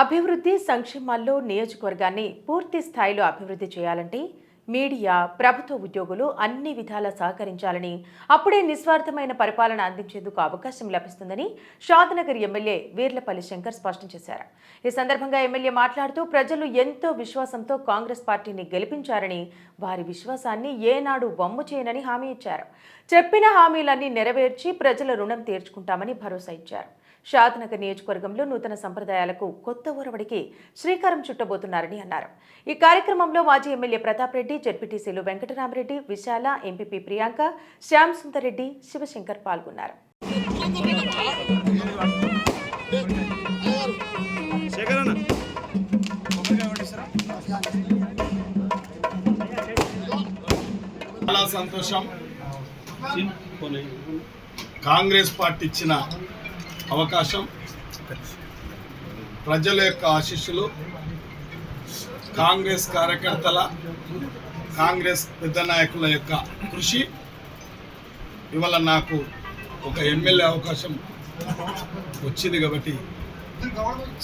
అభివృద్ధి సంక్షేమాల్లో నియోజకవర్గాన్ని పూర్తి స్థాయిలో అభివృద్ధి చేయాలంటే మీడియా, ప్రభుత్వ ఉద్యోగులు అన్ని విధాలా సహకరించాలని, అప్పుడే నిస్వార్థమైన పరిపాలన అందించేందుకు అవకాశం లభిస్తుందని షాద్నగర్ ఎమ్మెల్యే వీర్లపల్లి శంకర్ స్పష్టం చేశారు. ఈ సందర్భంగా ఎమ్మెల్యే మాట్లాడుతూ ప్రజలు ఎంతో విశ్వాసంతో కాంగ్రెస్ పార్టీని గెలిపించారని, వారి విశ్వాసాన్ని ఏనాడు వమ్ము చేయనని హామీ ఇచ్చారు. చెప్పిన హామీలన్నీ నెరవేర్చి ప్రజల రుణం తీర్చుకుంటామని భరోసా ఇచ్చారు. షాద్నగర్ నియోజకవర్గంలో నూతన సంప్రదాయాలకు కొత్త ఒరవడికి శ్రీకారం చుట్టబోతున్నారని అన్నారు. ఈ కార్యక్రమంలో మాజీ ఎమ్మెల్యే ప్రతాప్ రెడ్డి, జెడ్పీటీసీలు వెంకటరామరెడ్డి, విశాల, ఎంపీపీ ప్రియాంక, శ్యామ్ సుందర్ రెడ్డి, శివశంకర్ పాల్గొన్నారు. చాలా సంతోషం. కాంగ్రెస్ పార్టీ ఇచ్చిన అవకాశం, ప్రజల యొక్క ఆశీస్సులు, కాంగ్రెస్ కార్యకర్తల, కాంగ్రెస్ పెద్ద నాయకుల యొక్క కృషి ఇవాళ నాకు ఒక ఎమ్మెల్యే అవకాశం వచ్చింది కాబట్టి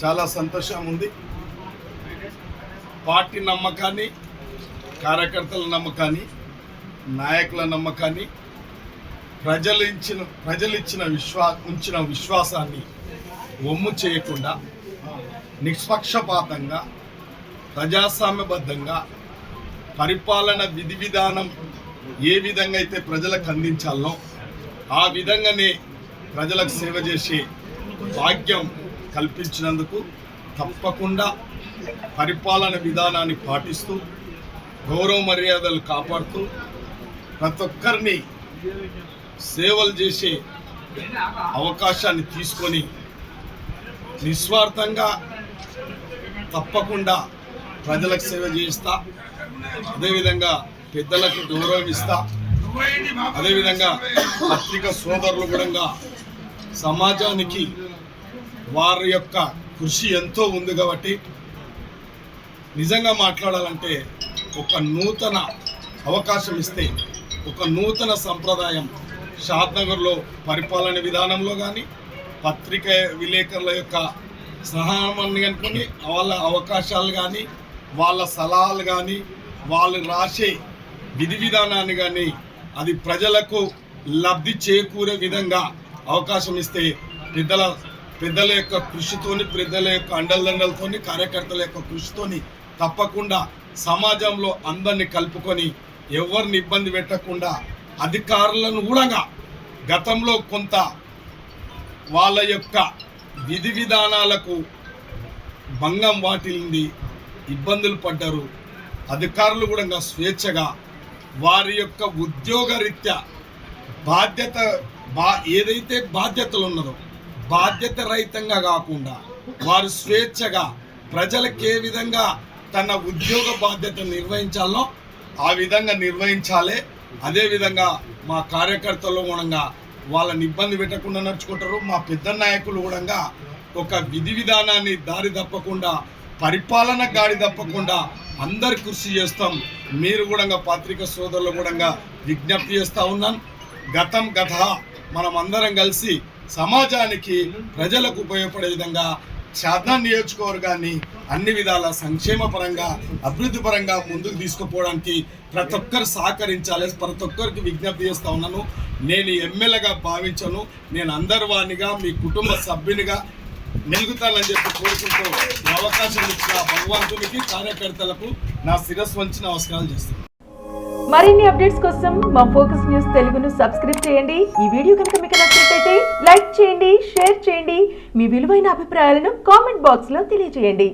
చాలా సంతోషం ఉంది. పార్టీ నమ్మకాన్ని, కార్యకర్తల నమ్మకాన్ని, నాయకుల నమ్మకాన్ని, ఉంచిన విశ్వాసాన్ని వమ్ము చేయకుండా నిష్పక్షపాతంగా, ప్రజాస్వామ్యబద్ధంగా పరిపాలన విధి విధానం ఏ విధంగా అయితే ప్రజలకు అందించాలో ఆ విధంగానే ప్రజలకు సేవ చేసే భాగ్యం కల్పించినందుకు తప్పకుండా పరిపాలన విధానాన్ని పాటిస్తూ, గౌరవ మర్యాదలు కాపాడుతూ, ప్రతి ఒక్కరిని సేవలు చేసే అవకాశాన్ని తీసుకొని నిస్వార్థంగా తప్పకుండా ప్రజలకు సేవ చేస్తా, అదేవిధంగా పెద్దలకు గౌరవం ఇస్తా, అదేవిధంగా పత్రికా సోదరులు కూడా సమాజానికి వారి యొక్క కృషి ఎంతో ఉంది కాబట్టి నిజంగా మాట్లాడాలంటే ఒక నూతన అవకాశం ఇస్తే, ఒక నూతన సంప్రదాయం షాద్నగర్లో పరిపాలన విధానంలో కానీ, పత్రిక విలేకరుల యొక్క సహాయాన్ని అనుకుని వాళ్ళ అవకాశాలు కానీ, వాళ్ళ సలహాలు కానీ, వాళ్ళు రాసే విధి విధానాన్ని కానీ అది ప్రజలకు లబ్ధి చేకూరే విధంగా అవకాశం ఇస్తే పెద్దల యొక్క కృషితోని, పెద్దల యొక్క అండదండలతోని, కార్యకర్తల యొక్క కృషితోని తప్పకుండా సమాజంలో అందరినీ కలుపుకొని ఎవరిని ఇబ్బంది పెట్టకుండా, అధికారులను కూడా గతంలో కొంత వాళ్ళ యొక్క విధి విధానాలకు భంగం వాటిల్లింది, ఇబ్బందులు పడ్డారు. అధికారులు కూడా స్వేచ్ఛగా వారి యొక్క ఉద్యోగరీత్యా ఏదైతే బాధ్యతలు ఉన్నదో బాధ్యత రహితంగా కాకుండా వారు స్వేచ్ఛగా ప్రజలకు ఏ విధంగా తన ఉద్యోగ బాధ్యత నిర్వహించాలో ఆ విధంగా నిర్వహించాలి. అదేవిధంగా మా కార్యకర్తలు కూడా వాళ్ళని ఇబ్బంది పెట్టకుండా నడుచుకుంటారు. మా పెద్ద నాయకులు కూడా ఒక విధి విధానాన్ని దారి తప్పకుండా, పరిపాలన గాడి తప్పకుండా అందరు కృషి చేస్తాం. మీరు కూడా పత్రికా సోదరులు కూడా విజ్ఞప్తి చేస్తూ ఉన్నాను. గత మనం అందరం కలిసి సమాజానికి, ప్రజలకు ఉపయోగపడే విధంగా షాద్నగర్ నియోజకవర్గాన్ని అన్ని విధాల సంక్షేమ పరంగా, అభివృద్ధి పరంగా ముందుకు తీసుకుపోవడానికి ప్రతి ఒక్కరు సహకరించాలి. ప్రతి ఒక్కరికి విజ్ఞప్తి చేస్తూ ఉన్నాను. నేను ఎమ్మెల్యేగా భావించను, నేను అందరి వాణిగా, మీ కుటుంబ సభ్యునిగా మెలుగుతానని చెప్పి కోరుకుంటూ అవకాశం ఇచ్చిన భగవంతునికి, కార్యకర్తలకు నా శిరస్సు వంచి నమస్కారాలు చేస్తాను. మరిన్ని అప్డేట్స్ కోసం మా ఫోకస్ న్యూస్ తెలుగును సబ్స్క్రైబ్ చేయండి. ఈ వీడియో కనుక మీకు నచ్చినట్లయితే లైక్ చేయండి, షేర్ చేయండి. మీ విలువైన అభిప్రాయాలను కామెంట్ బాక్స్లో తెలియజేయండి.